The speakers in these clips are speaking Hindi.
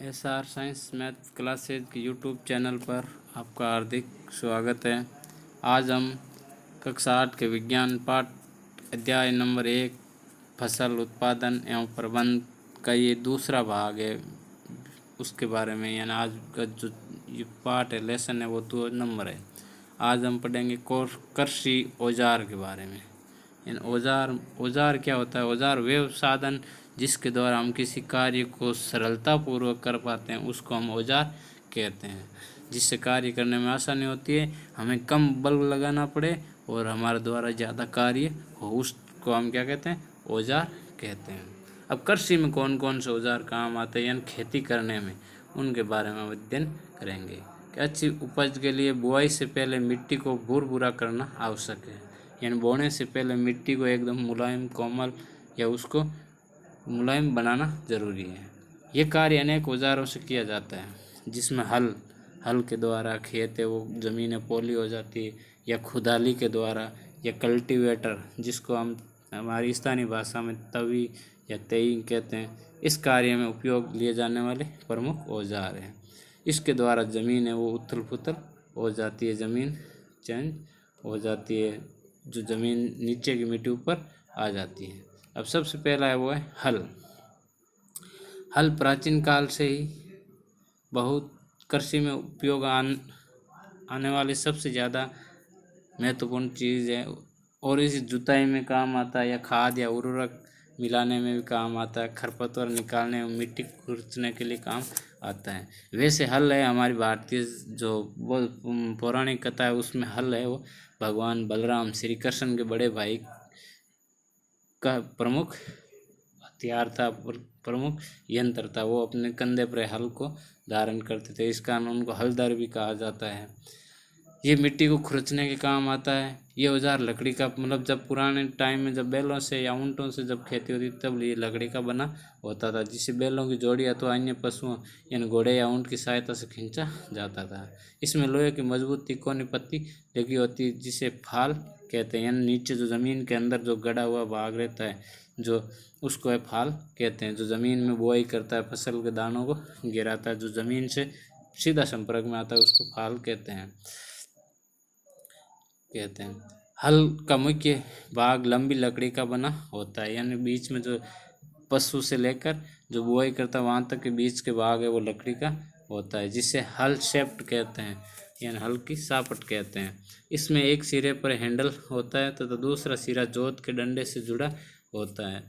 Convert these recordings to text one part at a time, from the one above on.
SR साइंस मैथ क्लासेज के यूट्यूब चैनल पर आपका हार्दिक स्वागत है। आज हम कक्षा 8 के विज्ञान पाठ अध्याय नंबर 1 फसल उत्पादन एवं प्रबंध का ये दूसरा भाग है, उसके बारे में। यानी आज का जो ये पाठ है, लेसन है, वो 2 नंबर है। आज हम पढ़ेंगे कृषि औजार के बारे में। इन औजार क्या होता है? औजार वे साधन जिसके द्वारा हम किसी कार्य को सरलतापूर्वक कर पाते हैं, उसको हम औजार कहते हैं। जिससे कार्य करने में आसानी होती है, हमें कम बल लगाना पड़े और हमारे द्वारा ज़्यादा कार्य हो, उसको हम क्या कहते हैं? औजार कहते हैं। अब कृषि में कौन कौन से औजार काम आते हैं, यानी खेती करने में, उनके बारे में अध्ययन करेंगे। कि अच्छी उपज के लिए बुआई से पहले मिट्टी को भुरभुरा करना आवश्यक है। यानी बोने से पहले मिट्टी को एकदम मुलायम, कोमल या उसको मुलायम बनाना जरूरी है। ये कार्य अनेक औजारों से किया जाता है, जिसमें हल के द्वारा खेत है वो ज़मीनें पोली हो जाती है, या खुदाली के द्वारा, या कल्टीवेटर जिसको हम हमारी स्थानीय भाषा में तवी या तेई कहते हैं, इस कार्य में उपयोग लिए जाने वाले प्रमुख औजार हैं। इसके द्वारा ज़मीन है वो उथल पुथल हो जाती है, ज़मीन चेंज हो जाती है, जो ज़मीन नीचे की मिट्टी ऊपर आ जाती है। अब सबसे पहला है वो है हल प्राचीन काल से ही बहुत कृषि में उपयोग आने वाली सबसे ज़्यादा महत्वपूर्ण चीज़ है, और इस जुताई में काम आता है, या खाद या उर्वरक मिलाने में भी काम आता है, खरपतवार निकालने और मिट्टी खुरचने के लिए काम आता है। वैसे हल है हमारी भारतीय जो वो पौराणिक कथा है, उसमें हल है वो भगवान बलराम श्री कृष्ण के बड़े भाई का प्रमुख हथियार था, प्रमुख यंत्र था। वो अपने कंधे पर हल को धारण करते थे, इस कारण उनको हलधर भी कहा जाता है। ये मिट्टी को खुरचने के काम आता है। ये औजार लकड़ी का, मतलब जब पुराने टाइम में जब बैलों से या ऊँटों से जब खेती होती तब ये लकड़ी का बना होता था, जिसे बैलों की जोड़ी अथवा अन्य पशुओं यानी घोड़े या ऊँट की सहायता से खींचा जाता था। इसमें लोहे की मजबूत तिकोनी पत्ती लगी होती है, जिसे फाल कहते हैं। यानी नीचे जो ज़मीन के अंदर जो गड़ा हुआ भाग रहता है, जो उसको है फाल कहते हैं। जो ज़मीन में बुआई करता है, फसल के दानों को गिराता है, जो ज़मीन से सीधा संपर्क में आता है, उसको फाल कहते हैं। हल का मुख्य भाग लंबी लकड़ी का बना होता है, यानी बीच में जो पशु से लेकर जो बुआई करता है वहाँ तक के बीच के भाग है वो लकड़ी का होता है, जिसे हल शेफ्ट कहते हैं, यानी हल की सापट कहते हैं। इसमें एक सिरे पर हैंडल होता है तथा दूसरा सिरा जोत के डंडे से जुड़ा होता है,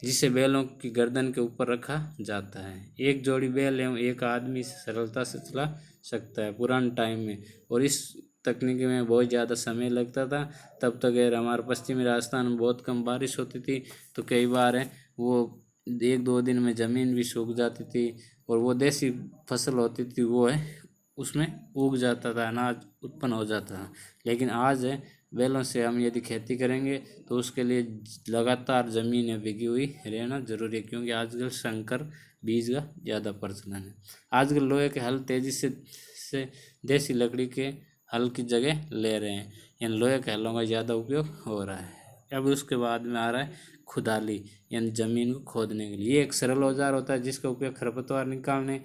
जिसे बैलों की गर्दन के ऊपर रखा जाता है। एक जोड़ी बैल एवं एक आदमी सरलता से चला सकता है पुराने टाइम में, और इस तकनीकी में बहुत ज़्यादा समय लगता था। तब तक अगर हमारे पश्चिमी राजस्थान में बहुत कम बारिश होती थी, तो कई बार है वो 1-2 दिन में ज़मीन भी सूख जाती थी, और वो देसी फसल होती थी वो है उसमें उग जाता था, अनाज उत्पन्न हो जाता था। लेकिन आज है बैलों से हम यदि खेती करेंगे तो उसके लिए लगातार ज़मीन है भिगी हुई रहना जरूरी है, क्योंकि आजकल संकर बीज का ज़्यादा प्रचलन है। आजकल लोहे के हल तेज़ी से देसी लकड़ी के हल की जगह ले रहे हैं, यानी लोहे के हलों का ज़्यादा उपयोग हो रहा है। अब उसके बाद में आ रहा है खुदाली, यानी ज़मीन को खोदने के लिए। ये एक सरल औजार होता है जिसका उपयोग खरपतवार निकालने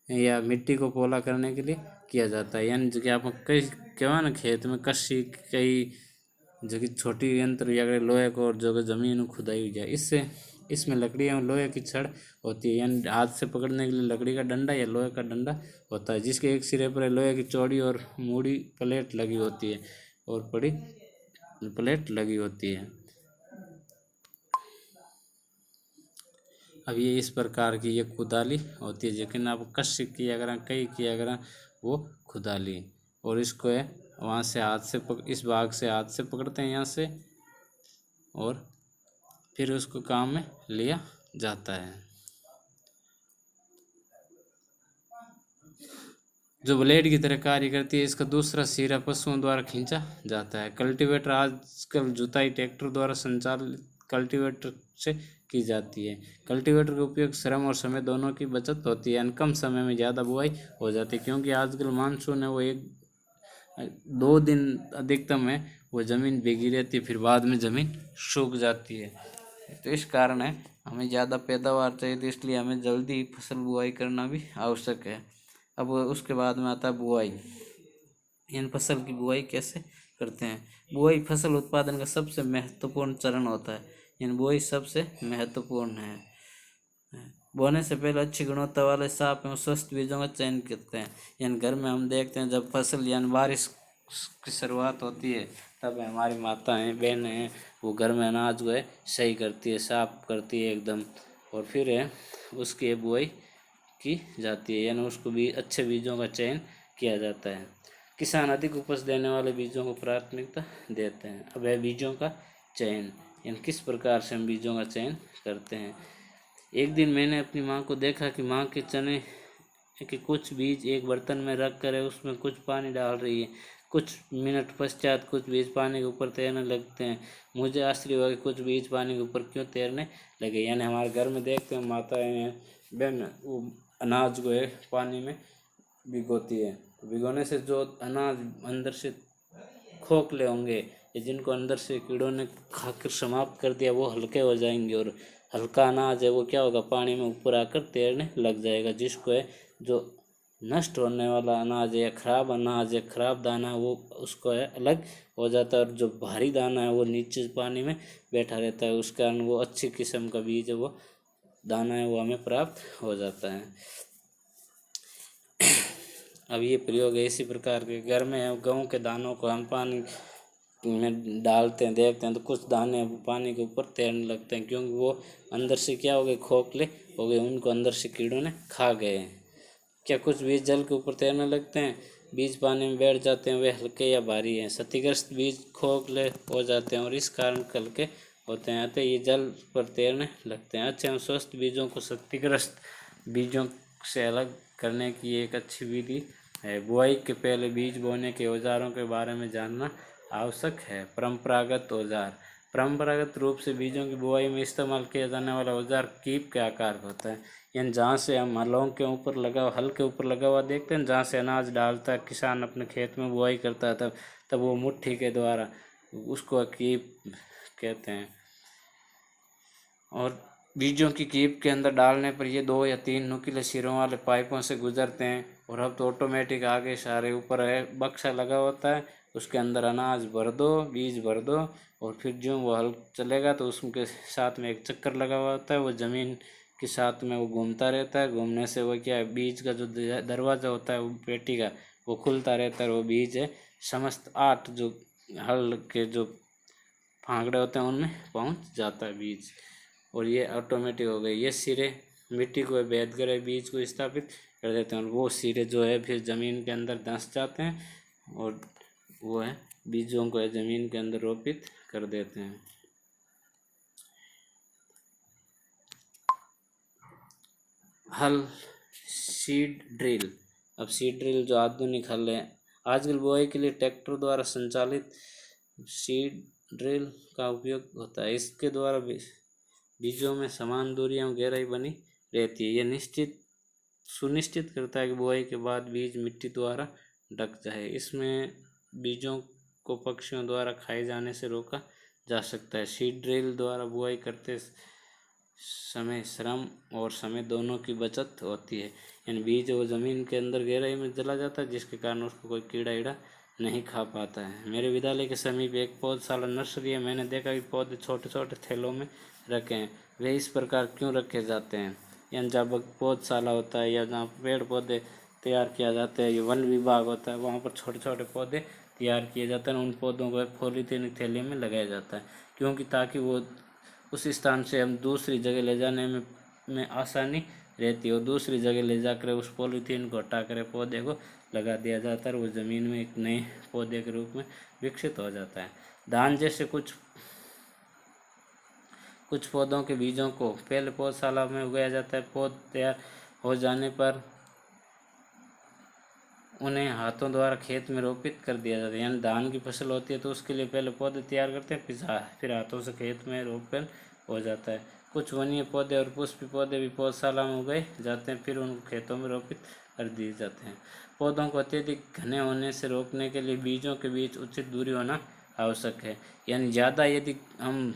या मिट्टी को पोला करने के लिए किया जाता है। यानी जो कि आप कई क्या ना खेत में कृषि कई जो कि छोटी यंत्र या लोहे को और जो ज़मीन खुदाई हुई जाए, इससे इसमें लकड़ी एवं लोहे की छड़ होती है, यानी हाथ से पकड़ने के लिए लकड़ी का डंडा या लोहे का डंडा होता है, जिसके एक सिरे पर लोहे की चौड़ी और मूड़ी प्लेट लगी होती है और बड़ी प्लेट लगी होती है। अब ये इस प्रकार की ये खुदाली होती है, लेकिन आप कृषि किया करें कई किया करें वो खुदाली। और इसको है वहाँ से हाथ से इस भाग से हाथ से पकड़ते हैं यहाँ से, और फिर उसको काम में लिया जाता है। जो ब्लेड की तरह कार्य करती है, इसका दूसरा सिरा पशुओं द्वारा खींचा जाता है। कल्टीवेटर आजकल जुताई ट्रैक्टर द्वारा संचालित कल्टीवेटर से की जाती है। कल्टीवेटर का उपयोग श्रम और समय दोनों की बचत होती है, यानी कम समय में ज़्यादा बुआई हो जाती है, क्योंकि आजकल मानसून है वो 1-2 दिन अधिकतम है वो ज़मीन भीगी रहती है, फिर बाद में ज़मीन सूख जाती है। तो इस कारण है हमें ज़्यादा पैदावार चाहिए, तो इसलिए हमें जल्दी फसल बुआई करना भी आवश्यक है। अब उसके बाद में आता है बुआई। इन फसल की बुआई कैसे करते हैं? बुआई फसल उत्पादन का सबसे महत्वपूर्ण चरण होता है। इन बुआई सबसे महत्वपूर्ण है। बोने से पहले अच्छी गुणवत्ता वाले साफ एवं स्वस्थ बीजों का चयन करते हैं। यानी घर में हम देखते हैं जब फसल यानी बारिश की शुरुआत होती है तब हमारी माताएं बहनें वो घर में अनाज जो है सही करती है, साफ करती है एकदम, और फिर है उसकी बुआई की जाती है, यानी उसको भी अच्छे बीजों का चयन किया जाता है। किसान अधिक उपज देने वाले बीजों को प्राथमिकता देते हैं। अब है बीजों का चयन, यानी किस प्रकार से हम बीजों का चयन करते हैं। एक दिन मैंने अपनी माँ को देखा कि माँ के चने के कुछ बीज एक बर्तन में रख कर उसमें कुछ पानी डाल रही है। कुछ मिनट पश्चात कुछ बीज पानी के ऊपर तैरने लगते हैं। मुझे आश्चर्य हुआ कि कुछ बीज पानी के ऊपर क्यों तैरने लगे। यानी हमारे घर में देखते हैं माताएं बहन वो अनाज को है पानी में भिगोती है। भिगोने से जो अनाज अंदर से खोखले होंगे या जिनको अंदर से कीड़ों ने खाकर समाप्त कर दिया वो हल्के हो जाएंगे, और हल्का अनाज है वो क्या होगा पानी में ऊपर आकर तैरने लग जाएगा। जिसको है जो नष्ट होने वाला अनाज है या खराब अनाज है, खराब दाना, वो उसको है अलग हो जाता है, और जो भारी दाना है वो नीचे पानी में बैठा रहता है। उस कारण वो अच्छी किस्म का बीज है वो दाना है वो हमें प्राप्त हो जाता है। अब ये प्रयोग है इसी प्रकार के। घर में गेहूँ के दानों को हम पानी में डालते हैं, देखते हैं तो कुछ दाने पानी के ऊपर तैरने लगते हैं, क्योंकि वो अंदर से क्या हो गए खोखले हो गए, उनको अंदर से कीड़ों ने खा गए हैं। क्या कुछ बीज जल के ऊपर तैरने लगते हैं? बीज पानी में बैठ जाते हैं, वे हल्के या भारी हैं। क्षतिग्रस्त बीज खोखले हो जाते हैं और इस कारण हल्के होते हैं, अतः ये जल पर तैरने लगते हैं। अच्छे एवं स्वस्थ बीजों को क्षतिग्रस्त बीजों से अलग करने की एक अच्छी विधि है। बुआई के पहले बीज बोने के औजारों के बारे में जानना आवश्यक है। परंपरागत औजार। परंपरागत रूप से बीजों की बुआई में इस्तेमाल किया जाने वाला औजार कीप के आकार का होता है, यानी जहाँ से हम हलों के ऊपर लगा हल के ऊपर लगा हुआ देखते हैं, जहाँ से अनाज डालता है किसान अपने खेत में बुआई करता है, तब वो मुट्ठी के द्वारा उसको कीप कहते हैं। और बीजों की कीप के अंदर डालने पर ये 2 या 3 नुकीले सिरों वाले पाइपों से गुजरते हैं, और अब तो ऑटोमेटिक आगे सारे ऊपर है बक्सा लगा होता है, उसके अंदर अनाज भर दो, बीज भर दो, और फिर जो वो हल चलेगा तो उसके साथ में एक चक्कर लगा हुआ होता है, वो ज़मीन के साथ में वो घूमता रहता है। घूमने से वो क्या है बीज का जो दरवाज़ा होता है वो पेटी का वो खुलता रहता है, और वो बीज है समस्त 8 जो हल के जो फांकड़े होते हैं उनमें पहुंच जाता है बीज, और ये ऑटोमेटिक हो गई। ये सिरे मिट्टी को भेद कर बीज को स्थापित कर देते हैं, और वो सिरे जो है फिर ज़मीन के अंदर धंस जाते हैं और वो है बीजों को ज़मीन के अंदर रोपित कर देते हैं। हल सीड ड्रिल। अब सीड ड्रिल जो आधुनिक हल है, आजकल बुआई के लिए ट्रैक्टर द्वारा संचालित सीड ड्रिल का उपयोग होता है। इसके द्वारा बीजों में समान दूरी एवं गहराई बनी रहती है। यह सुनिश्चित करता है कि बुआई के बाद बीज मिट्टी द्वारा ढक जाए। इसमें बीजों को पक्षियों द्वारा खाए जाने से रोका जा सकता है। सीड ड्रिल द्वारा बुआई करते समय श्रम और समय दोनों की बचत होती है, यानी बीज वो ज़मीन के अंदर गहराई में चला जाता है, जिसके कारण उसको कोई कीड़ा ईड़ा नहीं खा पाता है। मेरे विद्यालय के समीप एक पौधशाला नर्सरी है। मैंने देखा कि पौधे छोटे छोटे थैलों में रखे हैं। वे इस प्रकार क्यों रखे जाते हैं? यानी जब पौधशाला होता है या जहाँ पेड़ पौधे तैयार किया जाता है, ये वन विभाग होता है, वहाँ पर छोटे छोटे पौधे तैयार किए जाते हैं। उन पौधों को पॉलीथीन थैली में लगाया जाता है, क्योंकि ताकि वो उस स्थान से हम दूसरी जगह ले जाने में आसानी रहती है, और दूसरी जगह ले जाकर उस पॉलीथीन को हटा कर पौधे को लगा दिया जाता है, और वो ज़मीन में एक नए पौधे के रूप में विकसित हो जाता है। धान जैसे कुछ पौधों के बीजों को पहले पौधशाला में उगाया जाता है। पौध तैयार हो जाने पर उन्हें हाथों द्वारा खेत में रोपित कर दिया जाता है। यानी धान की फसल होती है तो उसके लिए पहले पौधे तैयार करते हैं, फिर हाथों से खेत में रोपण हो जाता है। कुछ वन्य पौधे और पुष्पी पौधे भी पौधशाला में उगाए जाते हैं, फिर उनको खेतों में रोपित कर दिए जाते हैं। पौधों को अत्यधिक घने होने से रोकने के लिए बीजों के बीच उचित दूरी होना आवश्यक है। यानी ज़्यादा यदि हम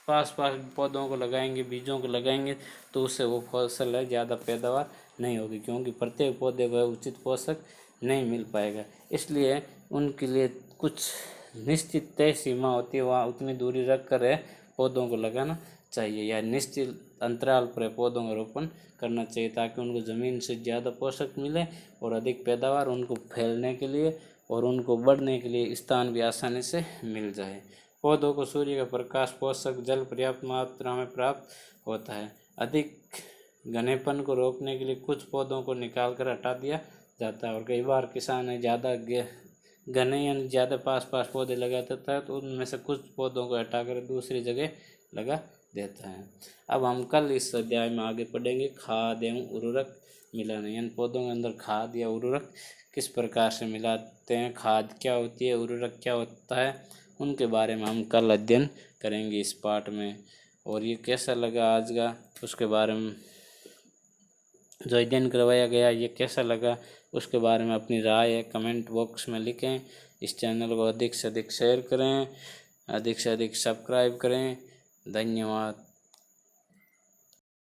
पास पास पौधों को लगाएंगे, बीजों को लगाएंगे, तो उससे वो फसल है ज़्यादा पैदावार नहीं होगी, क्योंकि प्रत्येक पौधे को उचित पोषक नहीं मिल पाएगा। इसलिए उनके लिए कुछ निश्चित तय सीमा होती है, वहाँ उतनी दूरी रख कर पौधों को लगाना चाहिए, या निश्चित अंतराल पर पौधों का रोपण करना चाहिए, ताकि उनको ज़मीन से ज़्यादा पोषक मिले और अधिक पैदावार उनको फैलने के लिए और उनको बढ़ने के लिए स्थान भी आसानी से मिल जाए। पौधों को सूर्य का प्रकाश, पोषक, जल पर्याप्त मात्रा में प्राप्त होता है। अधिक घनेपन को रोकने के लिए कुछ पौधों को निकाल कर हटा दिया जाता है, और कई बार किसान ज़्यादा घने यानी ज़्यादा पास पास पौधे लगा देता है, तो उनमें से कुछ पौधों को हटाकर दूसरी जगह लगा देता है। अब हम कल इस अध्याय में आगे पढ़ेंगे खाद एवं उर्वरक मिलाना, यानी पौधों के अंदर खाद या उर्वरक किस प्रकार से मिलाते हैं, खाद क्या होती है, उर्वरक क्या होता है, उनके बारे में हम कल अध्ययन करेंगे इस पाठ में। और ये कैसा लगा आज का, उसके बारे में जो अध्ययन करवाया गया ये कैसा लगा, उसके बारे में अपनी राय कमेंट बॉक्स में लिखें। इस चैनल को अधिक से अधिक शेयर करें, अधिक से अधिक सब्सक्राइब करें। धन्यवाद।